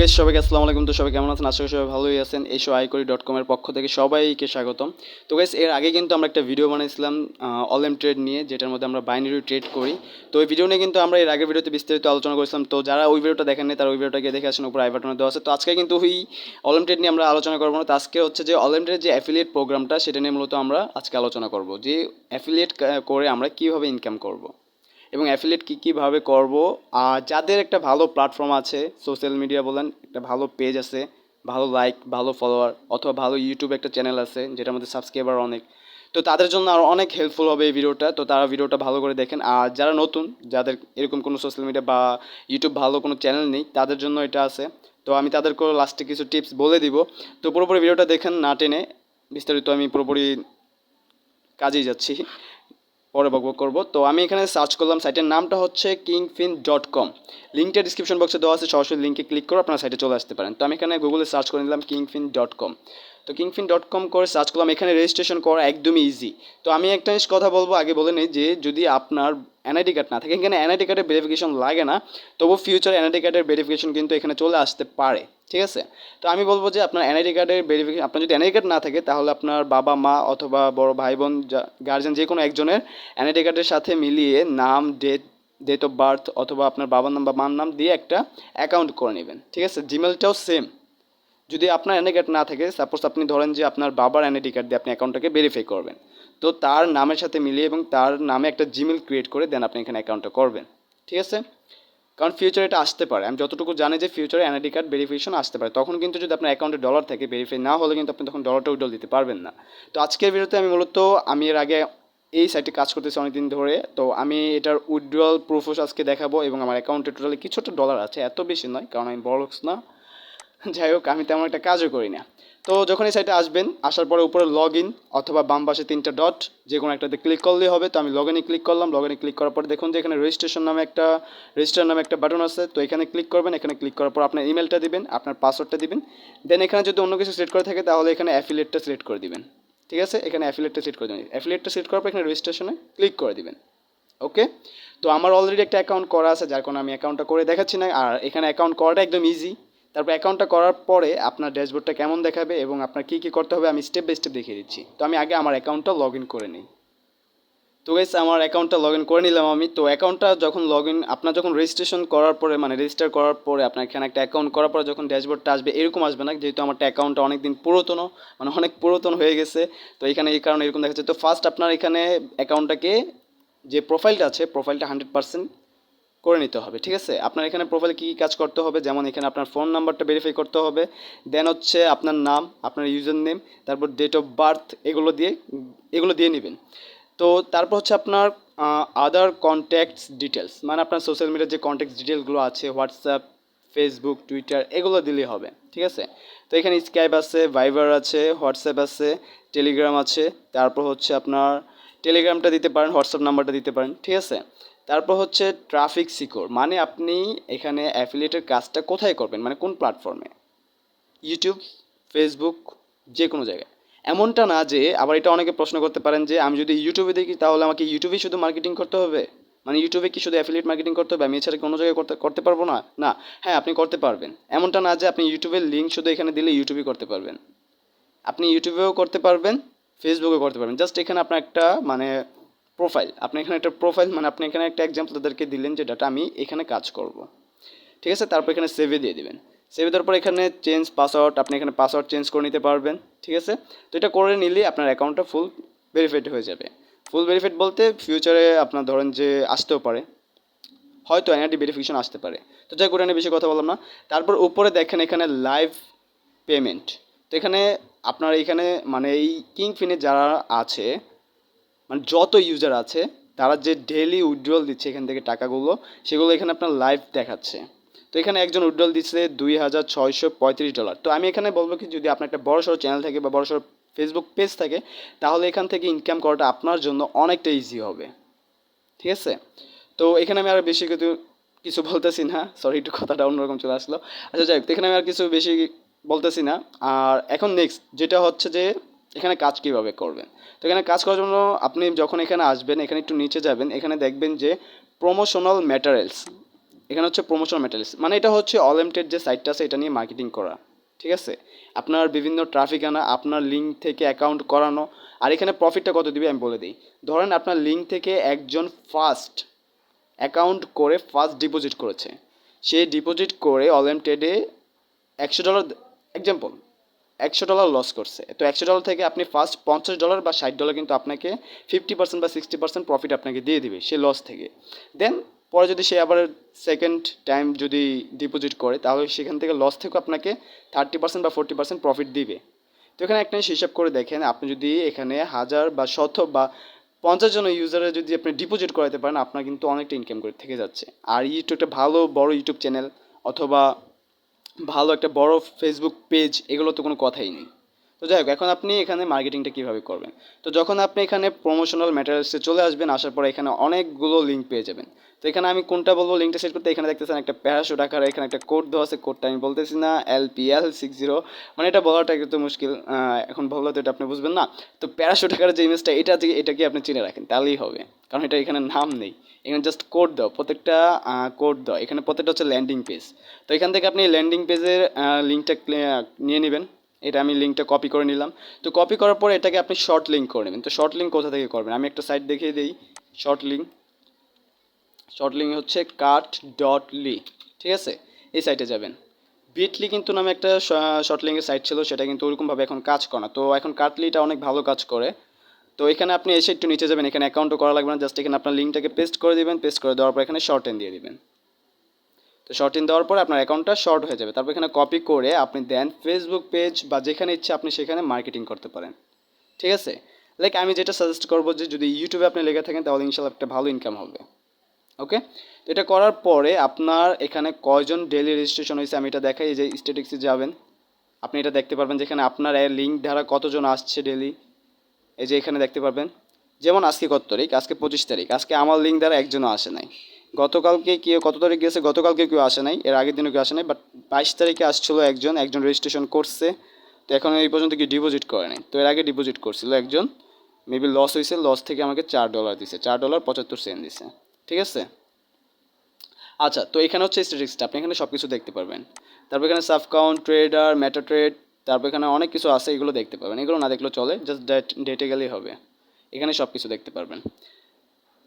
Guys সবাইকে আসসালামু আলাইকুম। তো সবাই কেমন আছেন? আশা করি সবাই ভালোই আছেন। eishoicori.com এর পক্ষ থেকে সবাইকে স্বাগতম। তো গাইস এর আগে কিন্তু আমরা একটা ভিডিও বানাইছিলাম অল এম ট্রেড নিয়ে, যেটার মধ্যে আমরা বাইনারি ট্রেড করি। তো ওই ভিডিও নিয়ে কিন্তু আমরা এর আগের ভিডিওতে বিস্তারিত আলোচনা করেছিলাম। তো যারা ওই ভিডিওটা দেখেন নাই তারা ওই ভিডিওটা গিয়ে দেখে আসেন, উপরে আই বাটনে দেওয়া আছে। তো আজকে কিন্তু ওই অল এম ট্রেড নিয়ে আমরা আলোচনা করবো না। তো আজকে হচ্ছে যে অল এম ট্রেড যে অ্যাফিলিয়েট প্রোগ্রামটা, সেটা নিয়ে মূলত আমরা আজকে আলোচনা করব, যে অ্যাফিলিয়েট করে আমরা কীভাবে ইনকাম করব এবং অ্যাফিলিয়েট কীভাবে করব। আর যাদের একটা ভালো প্ল্যাটফর্ম আছে, সোশ্যাল মিডিয়া বলেন, একটা ভালো পেজ আছে, ভালো লাইক, ভালো ফলোয়ার, অথবা ভালো ইউটিউব একটা চ্যানেল আছে যেটার মধ্যে সাবস্ক্রাইবার অনেক, তো তাদের জন্য আরও অনেক হেল্পফুল হবে এই ভিডিওটা। তো তারা ভিডিওটা ভালো করে দেখেন। আর যারা নতুন, যাদের এরকম কোনো সোশ্যাল মিডিয়া বা ইউটিউব ভালো কোনো চ্যানেল নেই, তাদের জন্য এটা আছে। তো আমি তাদেরকে লাস্টে কিছু টিপস বলে দিব। তো পুরোপুরি ভিডিওটা দেখেন, না টেনে বিস্তারিত আমি পুরোপুরি কাজেই যাচ্ছি, পরে বকবক করবো। তো আমি এখানে সার্চ করলাম, সাইটের নামটা হচ্ছে kingfin.com। লিঙ্কটা ডিসক্রিপশন বক্সে দেওয়া আছে, সরাসরি লিঙ্কে ক্লিক করে আপনার সাইটে চলে আসতে পারেন। তো আমি এখানে গুগলে সার্চ করে নিলাম kingfin.com। তো kingfin.com করে সার্চ করলাম। এখানে রেজিস্ট্রেশন করা একদমই ইজি। তো আমি একটা জিনিস কথা বলবো, আগে বলে নিই যে যদি আপনার এনআইডি কার্ড না থাকে, এখানে এনআইডি কার্ডের ভেরিফিকেশন লাগে না, তবু ফিউচারে এনআইডি কার্ডের ভেরিফিকেশন কিন্তু এখানে চলে আসতে পারে, ঠিক আছে? তো আমি বলবো যে আপনার এনআইডি কার্ডের ভেরিফিকেশন, আপনার যদি এনআইডি কার্ড না থাকে তাহলে আপনার বাবা মা অথবা বড় ভাই বোন, গার্জেন, যে কোনো একজনের এনআইডি কার্ডের সাথে মিলিয়ে নাম, ডেট অফ বার্থ অথবা আপনার বাবার নাম বা মার নাম দিয়ে একটা অ্যাকাউন্ট করে নেবেন, ঠিক আছে? জিমেলটাও সেম। যদি আপনার এনআইডি কার্ড না থাকে, সাপোজ আপনি ধরেন যে আপনার বাবার এনআইডি কার্ড দিয়ে আপনি অ্যাকাউন্টটাকে ভেরিফাই করবেন, তো তার নামের সাথে মিলিয়ে এবং তার নামে একটা জিমেল ক্রিয়েট করে দেন আপনি এখানে অ্যাকাউন্টটা করবেন, ঠিক আছে? কারণ ফিউচারে এটা আসতে পারে, আমি যতটুকু জানি যে ফিউচারে এনআইডি কার্ড ভেরিফিকেশন আসতে পারে, তখন কিন্তু যদি আপনার অ্যাকাউন্টে ডলার থাকে, ভেরিফাই না হলে কিন্তু আপনি তখন ডলারটা উইথড্র দিতে পারবেন না। তো আজকের ভিডিওতে আমি মূলত, আমি এর আগে এই সাইটে কাজ করতেছি অনেকদিন ধরে, তো আমি এটার উইথড্রয়াল প্রুফও আজকে দেখাবো এবং আমার অ্যাকাউন্টে টোটালি কিছুটা ডলার আছে, এত বেশি নয় কারণ আমি বড়লোকস না। যাই হোক, আমি তেমন একটা কাজও করি না। তো যখন এই সাইটে আসবেন, আসার পরে উপরে লগ ইন অথবা বাম পাশে তিনটা ডট, যে কোনো একটাতে ক্লিক করলেই হবে। তো আমি লগ ইনে ক্লিক করলাম। লগ ইনে ক্লিক করার পরে দেখুন যে এখানে রেজিস্ট্রেশন নামে একটা, রেজিস্টার নামে একটা বাটন আছে। তো এখানে ক্লিক করবেন। এখানে ক্লিক করার পর আপনার ইমেলটা দিবেন, আপনার পাসওয়ার্ডটা দিবেন। দেন এখানে যদি অন্য কিছু সিলেক্ট করে থাকে তাহলে এখানে অ্যাফিলিয়েটটা সিলেক্ট করে দিবেন, ঠিক আছে? এখানে অ্যাফিলিয়েটটা সিলেক্ট করে দেবেন। অ্যাফিলিয়েটটা সিলেক্ট করার পর এখানে রেজিস্ট্রেশনে ক্লিক করে দিবেন। ওকে, তো আমার অলরেডি একটা অ্যাকাউন্ট করা আছে, যার কারণে আমি অ্যাকাউন্টটা করে দেখাচ্ছি না। আর এখানে অ্যাকাউন্ট করাটা একদম ইজি। তারপর অ্যাকাউন্টটা করার পরে আপনার ড্যাশবোর্ডটা কেমন দেখাবে এবং আপনার কী কী করতে হবে আমি স্টেপ বাই স্টেপ দেখিয়ে দিচ্ছি। তো আমি আগে আমার অ্যাকাউন্টটা লগ ইন করে নিই। তো গাইস আমার অ্যাকাউন্টটা লগ ইন করে নিলাম আমি। তো অ্যাকাউন্টটা যখন লগ ইন, আপনার যখন রেজিস্ট্রেশন করার পরে, মানে রেজিস্টার করার পরে আপনার এখানে একটা অ্যাকাউন্ট করার পরে যখন ড্যাশবোর্ডটা আসবে, এরকম আসবে না, যেহেতু আমার অ্যাকাউন্টটা অনেক দিন পুরাতন, মানে অনেক পুরাতন হয়ে গেছে। তো এখানে এই কারণে এরকম দেখাচ্ছে। তো ফার্স্ট আপনার এখানে অ্যাকাউন্টটাকে, যে প্রোফাইলটা আছে, প্রোফাইলটা 100% করে নিতে হবে, ঠিক আছে? আপনার এখানে প্রোফাইলে কী কী কাজ করতে হবে, যেমন এখানে আপনার ফোন নাম্বারটা ভেরিফাই করতে হবে, দেন হচ্ছে আপনার নাম, আপনার ইউজার নেম, তারপর ডেট অফ বার্থ, এগুলো দিয়ে নেবেন। তো তারপর হচ্ছে আপনার আদার কন্ট্যাক্টস ডিটেলস, মানে আপনার সোশ্যাল মিডিয়ার যে কন্ট্যাক্টস ডিটেলসগুলো আছে, হোয়াটসঅ্যাপ, ফেসবুক, টুইটার, এগুলো দিলেই হবে, ঠিক আছে? তো এখানে স্কাইপ আছে, ভাইবার আছে, হোয়াটসঅ্যাপ আছে, টেলিগ্রাম আছে। তারপর হচ্ছে আপনার টেলিগ্রামটা দিতে পারেন, হোয়াটসঅ্যাপ নাম্বারটা দিতে পারেন, ঠিক আছে? তারপর হচ্ছে ট্রাফিক সিকিউর, মানে আপনি এখানে অ্যাফিলিয়েটের কাজটা কোথায় করবেন, মানে কোন প্ল্যাটফর্মে, ইউটিউব, ফেসবুক, যে কোনো জায়গায়। এমনটা না যে, আবার এটা অনেকে প্রশ্ন করতে পারেন যে আমি যদি ইউটিউবে দেখি তাহলে আমাকে ইউটিউবেই শুধু মার্কেটিং করতে হবে, মানে ইউটিউবে কি শুধু অ্যাফিলিয়েট মার্কেটিং করতে হবে, আমি এছাড়া কোনো জায়গায় করতে করতে পারবো না? না, হ্যাঁ আপনি করতে পারবেন। এমনটা না যে আপনি ইউটিউবের লিঙ্ক শুধু এখানে দিলে ইউটিউবেই করতে পারবেন, আপনি ইউটিউবেও করতে পারবেন, ফেসবুকেও করতে পারবেন। জাস্ট এখানে আপনার একটা মানে প্রোফাইল, আপনি এখানে একটা প্রোফাইল, মানে আপনি এখানে একটা এক্সাম্পল তাদেরকে দিলেন যে ডাটা আমি এখানে কাজ করব, ঠিক আছে? তারপর এখানে সেভে দিয়ে দিবেন। সেভে দেওয়ার পর এখানে চেঞ্জ পাসওয়ার্ড, আপনি এখানে পাসওয়ার্ড চেঞ্জ করে নিতে পারবেন, ঠিক আছে? তো এটা করে নিলেই আপনার অ্যাকাউন্টটা ফুল ভেরিফাইড হয়ে যাবে। ফুল ভেরিফাইড বলতে ফিউচারে আপনার ধরেন যে আসতেও পারে, হয়তো এনআইডি ভেরিফিকেশন আসতে পারে। তো যাই করে নিয়ে বেশি কথা বললাম না। তারপর উপরে দেখেন এখানে লাইভ পেমেন্ট। তো এখানে আপনার এখানে মানে এই কিংফিনে যারা আছে, মানে যত ইউজার আছে, তারা যে ডেইলি উইথড্রল দিচ্ছে এখান থেকে টাকাগুলো, সেগুলো এখানে আপনার লাইভ দেখাচ্ছে। তো এখানে একজন উইথড্রল দিচ্ছে $2,635। তো আমি এখানে বলবো কি, যদি আপনার একটা বড়সড় চ্যানেল থাকে বা বড়সড় ফেসবুক পেজ থাকে, তাহলে এখান থেকে ইনকাম করাটা আপনার জন্য অনেকটা ইজি হবে, ঠিক আছে? তো এখানে আমি আর বেশি কিছু বলতেছি না, সরি একটু কথাটা অন্যরকম চলে আসলো। আচ্ছা যাই হোক, তো এখানে আমি আর কিছু বেশি বলতেছি না। আর এখন নেক্সট যেটা হচ্ছে যে এখানে কাজ কীভাবে করবেন। তো এখানে কাজ করার জন্য আপনি যখন এখানে আসবেন, এখানে একটু নিচে যাবেন, এখানে দেখবেন যে প্রমোশনাল ম্যাটেরিয়ালস, এখানে হচ্ছে প্রমোশনাল ম্যাটেরিয়ালস, মানে এটা হচ্ছে অলিমিটেড যে সাইটটা আছে এটা নিয়ে মার্কেটিং করা, ঠিক আছে। আপনার বিভিন্ন ট্রাফিক আনা, আপনার লিঙ্ক থেকে অ্যাকাউন্ট করানো। আর এখানে প্রফিটটা কত দিবে আমি বলে দিই। ধরেন আপনার লিঙ্ক থেকে একজন ফার্স্ট অ্যাকাউন্ট করে ফার্স্ট ডিপোজিট করেছে, সে ডিপোজিট করে অলিমিটেডে $100, এক্সাম্পল $100 লস করছে, তো $100 থেকে আপনি ফার্স্ট $50 বা $60 কিন্তু আপনাকে 50% বা 60% প্রফিট আপনাকে দিয়ে দিবে সে লস থেকে। দেন পরে যদি সে আবার সেকেন্ড টাইম যদি ডিপোজিট করে তাহলে সেখান থেকে লস থেকে আপনাকে 30% বা 40% প্রফিট দিবে। তো এখানে একটা হিসাব করে দেখেন, আপনি যদি এখানে 1000 বা 100 বা 50 জন ইউজারে যদি আপনি ডিপোজিট করাতে পারেন, আপনার কিন্তু অনেকটা ইনকাম করে থেকে যাচ্ছে। আর ইউটিউব একটা ভালো বড় ইউটিউব চ্যানেল অথবা ভালো একটা বড় ফেসবুক পেজ, এগুলো তো কোনো কথাই নেই। তো যাই হোক, এখন আপনি এখানে মার্কেটিংটা কীভাবে করবেন। তো যখন আপনি এখানে প্রমোশনাল ম্যাটেরিয়ালসে চলে আসবেন, আসার পরে এখানে অনেকগুলো লিঙ্ক পেয়ে যাবেন। তো এখানে আমি কোনটা বলবো লিঙ্কটা সেট করতে, এখানে দেখতেছেন একটা প্যারাশুট আকারে এখানে একটা কোড দেওয়া আছে, কোডটা আমি বলতেছি না, LPL60, মানে এটা বলাটা একটু মুশকিল, এখন বললে তো এটা আপনি বুঝবেন না। তো প্যারাশুট আকারে যে ইমেজটা, এটাকে আপনি চিনে রাখেন তাহলেই হবে, কারণ এটা এখানে নাম নেই, এখানে জাস্ট কোড দাও, প্রত্যেকটা কোড দাও, এখানে প্রত্যেকটা হচ্ছে ল্যান্ডিং পেজ। তো এখান থেকে আপনি ল্যান্ডিং পেজের লিঙ্কটা নিয়ে নেবেন। এটা আমি লিঙ্কটা কপি করে নিলাম। তো কপি করার পরে এটাকে আপনি শর্ট লিঙ্ক করে নেবেন। তো শর্ট লিঙ্ক কোথা থেকে করবেন, আমি একটা সাইট দেখিয়ে দিই। শর্ট লিঙ্ক হচ্ছে কাট.লি, ঠিক আছে, এই সাইটে যাবেন। বিটলি কিন্তু নামে একটা শর্ট লিঙ্কের সাইট ছিল, সেটা কিন্তু ওরকমভাবে এখন কাজ করে না। তো এখন কাটলিটা অনেক ভালো কাজ করে। তো এখানে আপনি এসে একটু নিচে যাবেন, এখানে অ্যাকাউন্টও করা লাগবে না, জাস্ট এখানে আপনার লিঙ্কটাকে পেস্ট করে দিবেন, পেস্ট করে দেওয়ার পর এখানে শর্ট এন দিয়ে দিবেন। তো শর্ট ইন দেওয়ার পরে আপনার অ্যাকাউন্টটা শর্ট হয়ে যাবে। তারপর এখানে কপি করে আপনি দেন ফেসবুক পেজ বা যেখানে ইচ্ছে আপনি সেখানে মার্কেটিং করতে পারেন, ঠিক আছে। লাইক আমি যেটা সাজেস্ট করবো যে যদি ইউটিউবে আপনি লেগে থাকেন তাহলে ইনশাল্লাহ একটা ভালো ইনকাম হবে। ওকে, তো এটা করার পরে আপনার এখানে কয়জন ডেলি রেজিস্ট্রেশন হয়েছে আমি এটা দেখাই। এই যে স্ট্যাটিক্সে যাবেন, আপনি এটা দেখতে পারবেন যেখানে আপনার লিঙ্ক দ্বারা কতজন আসছে ডেলি। এই যে এখানে দেখতে পারবেন, যেমন আজকে কত তারিখ, আজকে 25 তারিখ, আজকে আমার লিঙ্ক দ্বারা একজনও আসে নাই। গতকালকে কেউ কত তারিখ গেছে, গতকালকে কেউ আসে নাই, এর আগের দিনও কেউ আসে নাই, বাট 22 তারিখে আসছিলো একজন রেজিস্ট্রেশন করছে। তো এখন এই পর্যন্ত কি ডিপোজিট করে নাই, তো এর আগে ডিপোজিট করছিল একজন, মেবি লস হয়েছে, লস থেকে আমাকে $4 দিছে, $4.75 দিছে, ঠিক আছে। আচ্ছা, তো এখানে হচ্ছে স্ট্যাটিস্টিক্সটা, আপনি এখানে সব কিছু দেখতে পারবেন। তারপর এখানে সাব কাউন্ট, ট্রেডার, মেটা ট্রেড, তারপর এখানে অনেক কিছু আছে, এগুলো দেখতে পাবেন। এগুলো না দেখলেও চলে, জাস্ট ডেটে গেলেই হবে, এখানে সব কিছু দেখতে পারবেন।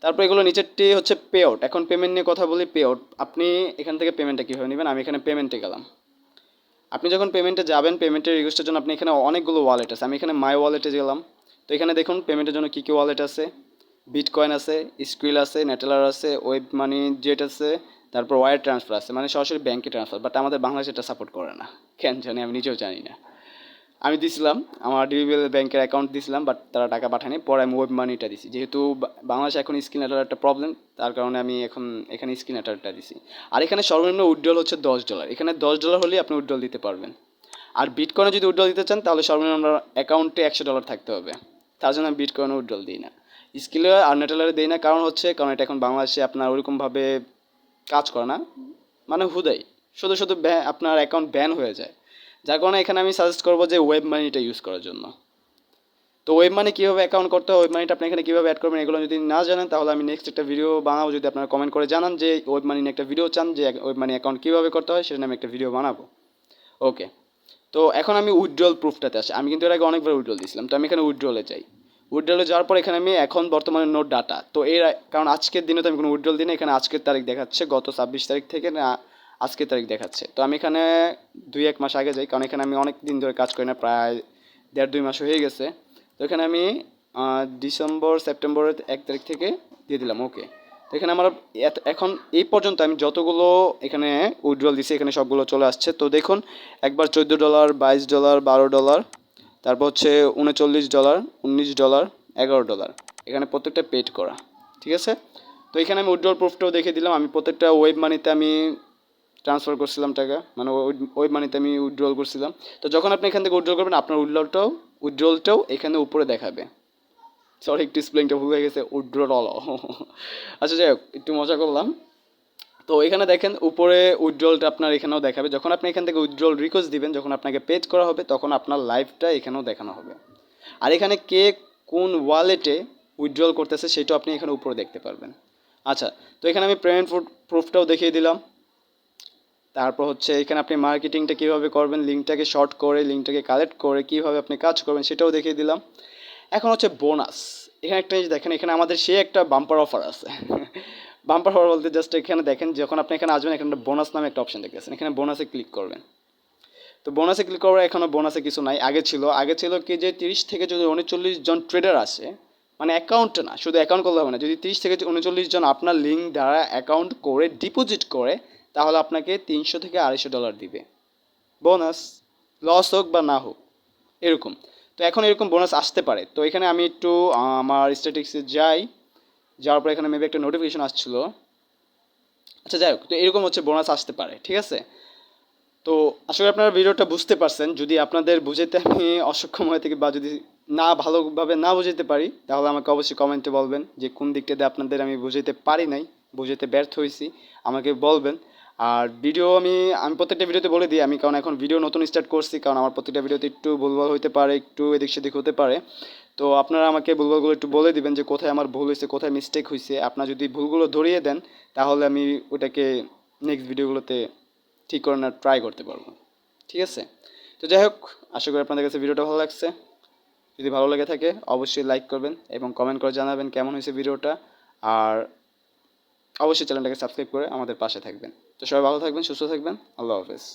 তারপর এগুলো নিচেরটি হচ্ছে পে আউট। এখন পেমেন্ট নিয়ে কথা বলি। পে আউট আপনি এখান থেকে পেমেন্টটা কীভাবে নেবেন, আমি এখানে পেমেন্টে গেলাম। আপনি যখন পেমেন্টে যাবেন, পেমেন্টের রিকোয়েস্টের জন্য আপনি এখানে অনেকগুলো ওয়ালেট আছে, আমি এখানে মাই ওয়ালেটে গেলাম। তো এখানে দেখুন পেমেন্টের জন্য কী কী ওয়ালেট আছে, বিটকয়েন আছে, স্কুইল আছে, নেটেলার আছে, ওয়েব মানি জেট আছে, তারপর ওয়ার ট্রান্সফার আছে, মানে সরাসরি ব্যাঙ্কে ট্রান্সফার, বাট আমাদের বাংলাদেশ এটা সাপোর্ট করে না, কেন জানি, আমি নিজেও জানি না। আমি দিছিলাম আমার ডিবিএল ব্যাংকের অ্যাকাউন্ট দিছিলাম, বাট তারা টাকা পাঠায়নি, পরে আমি ওয়েব মানিটা দিছি, যেহেতু বাংলাদেশে এখন স্ক্রিন নেটার একটা প্রবলেম, তার কারণে আমি এখন এখানে স্ক্রিন নেটারটা দিছি। আর এখানে সর্বনিম্ন উইথড্রল হচ্ছে $10, এখানে $10 হলেই আপনি উইথড্রল দিতে পারবেন। আর বিটকয়েনে যদি উইথড্রল দিতে চান তাহলে সর্বনিম্ন আপনার অ্যাকাউন্টে $100 থাকতে হবে, তার জন্য আমি বিটকয়েনে উইথড্রল দিই না, স্কিলে আর নেটেলারে দিই না। কারণ এটা এখন বাংলাদেশে আপনার ওরকমভাবে কাজ করে না, মানে হুদাই শুধু শুধু আপনার অ্যাকাউন্ট ব্যান হয়ে যায়, যার কারণে এখানে আমি সাজেস্ট করবো যে ওয়েব মানিটা ইউজ করার জন্য। তো ওয়েব মানি কীভাবে অ্যাকাউন্ট করতে হয়, ওয়েব মানিটা আপনি এখানে কীভাবে অ্যাড করবেন, এগুলো যদি না জানেন তাহলে আমি নেক্সট একটা ভিডিও বানাবো, যদি আপনারা কমেন্ট করে জানান যে ওয়েব মানি নিয়ে একটা ভিডিও চান, যে ওয়েব মানি অ্যাকাউন্ট কীভাবে করতে হয় সেটা আমি একটা ভিডিও বানাবো। ওকে, তো এখন আমি উইথড্রল প্রুফটাতে আসি। আমি কিন্তু এর আগে অনেকবার উইথড্রল দিয়েছিলাম, তো আমি এখানে উইথড্রলে যাই। উইথড্রলে যাওয়ার পর এখানে আমি এখন বর্তমানে নোট ডাটা, তো কারণ আজকের দিনে তো আমি কোনো উইথড্রল দিই না, এখানে আজকের তারিখ দেখাচ্ছে, গত 26 তারিখ থেকে না আজকের তারিখ দেখাচ্ছে। তো আমি এখানে 2-1 মাস আগে যাই, কারণ এখানে আমি অনেক দিন ধরে কাজ করি না, প্রায় 1.5-2 মাস হয়ে গেছে। তো এখানে আমি সেপ্টেম্বরের 1 তারিখ থেকে দিয়ে দিলাম। ওকে, তো এখানে আমার এখন এই পর্যন্ত আমি যতগুলো এখানে উইথড্রল দিছি এখানে সবগুলো চলে আসছে। তো দেখুন, একবার $14, $22, $12, তারপর হচ্ছে $39, $19, $11, এখানে প্রত্যেকটা পেড করা, ঠিক আছে। তো এখানে আমি উইথড্রল প্রুফটাও দেখে দিলাম, আমি প্রত্যেকটা ওয়েব মানিতে আমি ট্রান্সফার করছিলাম টাকা, মানে ওয়েব মানিতে আমি উইথড্রল করছিলাম। তো যখন আপনি এখান থেকে উইথড্রল করবেন আপনার উইথড্রলটাও এখানে উপরে দেখাবে। সরি, একটু স্পেলিংটা ভুল হয়ে গেছে, উইথড্রল। আচ্ছা, যাই হোক, একটু মজা করলাম। তো এখানে দেখেন উপরে উইথড্রলটা আপনার এখানেও দেখাবে, যখন আপনি এখান থেকে উইথড্রল রিকোয়েস্ট দিবেন, যখন আপনাকে পেড করা হবে তখন আপনার লাইভটা এখানেও দেখানো হবে। আর এখানে কে কোন ওয়ালেটে উইথড্রল করতেছে সেটাও আপনি এখানে উপরে দেখতে পারবেন। আচ্ছা, তো এখানে আমি পেমেন্ট প্রুফটাও দেখিয়ে দিলাম। তারপর হচ্ছে এখানে আপনি মার্কেটিংটা কীভাবে করবেন, লিঙ্কটাকে শর্ট করে লিঙ্কটাকে কালেক্ট করে কীভাবে আপনি কাজ করবেন সেটাও দেখিয়ে দিলাম। এখন হচ্ছে বোনাস। এখানে একটা জিনিস দেখেন, এখানে আমাদের সে একটা বাম্পার অফার আছে। বাম্পার অফার বলতে জাস্ট এখানে দেখেন, যখন আপনি এখানে আসবেন এখানে বোনাস নামে একটা অপশন দেখতেছেন, এখানে বোনাসে ক্লিক করবেন। তো বোনাসে ক্লিক করার এখনও বোনাসে কিছু নাই। আগে ছিল কি যে 30 থেকে যদি 39 জন ট্রেডার আসে, মানে অ্যাকাউন্ট না, শুধু অ্যাকাউন্ট করলে হবে না, যদি 30 থেকে 39 জন আপনার লিঙ্ক দ্বারা অ্যাকাউন্ট করে ডিপোজিট করে, তাহলে আপনাকে 300 থেকে $250 দিবে বোনাস, লস হোক বা না হোক এরকম। তো এখন এরকম বোনাস আসতে পারে। তো এখানে আমি একটু আমার স্ট্যাটিক্সে যাওয়ার পর এখানে মেবি একটা নোটিফিকেশন আসছিল। আচ্ছা যাই হোক, তো এরকম হচ্ছে বোনাস আসতে পারে, ঠিক আছে। তো আসলে আপনারা ভিডিওটা বুঝতে পারছেন। যদি আপনাদের বুঝাইতে আমি অসক্ষম হয়ে থাকি বা যদি না ভালোভাবে না বুঝাইতে পারি, তাহলে আমাকে অবশ্যই কমেন্টে বলবেন যে কোন দিকটাতে আপনাদের আমি বুঝাইতে পারি নাই, বুঝাইতে ব্যর্থ হয়েছি, আমাকে বলবেন। আর ভিডিও আমি প্রত্যেকটা ভিডিওতে বলে দিই, আমি কারণ এখন ভিডিও নতুন স্টার্ট করছি, কারণ আমার প্রত্যেকটা ভিডিওতে একটু ভুলভাল হতে পারে, একটু এদিক সেদিক হতে পারে। তো আপনারা আমাকে ভুলভালগুলো একটু বলে দিবেন যে কোথায় আমার ভুল হয়েছে, কোথায় মিস্টেক হয়েছে। আপনারা যদি ভুলগুলো ধরিয়ে দেন, তাহলে আমি ওটাকে নেক্সট ভিডিওগুলোতে ঠিক করে নেওয়ার ট্রাই করতে পারবো, ঠিক আছে। তো যাই হোক, আশা করি আপনাদের কাছে ভিডিওটা ভালো লাগছে। যদি ভালো লেগে থাকে অবশ্যই লাইক করবেন এবং কমেন্ট করে জানাবেন কেমন হয়েছে ভিডিওটা। আর অবশ্যই চ্যানেলটাকে সাবস্ক্রাইব করে আমাদের পাশে থাকবেন। তো সবাই ভালো থাকবেন, সুস্থ থাকবেন। আল্লাহ হাফেজ।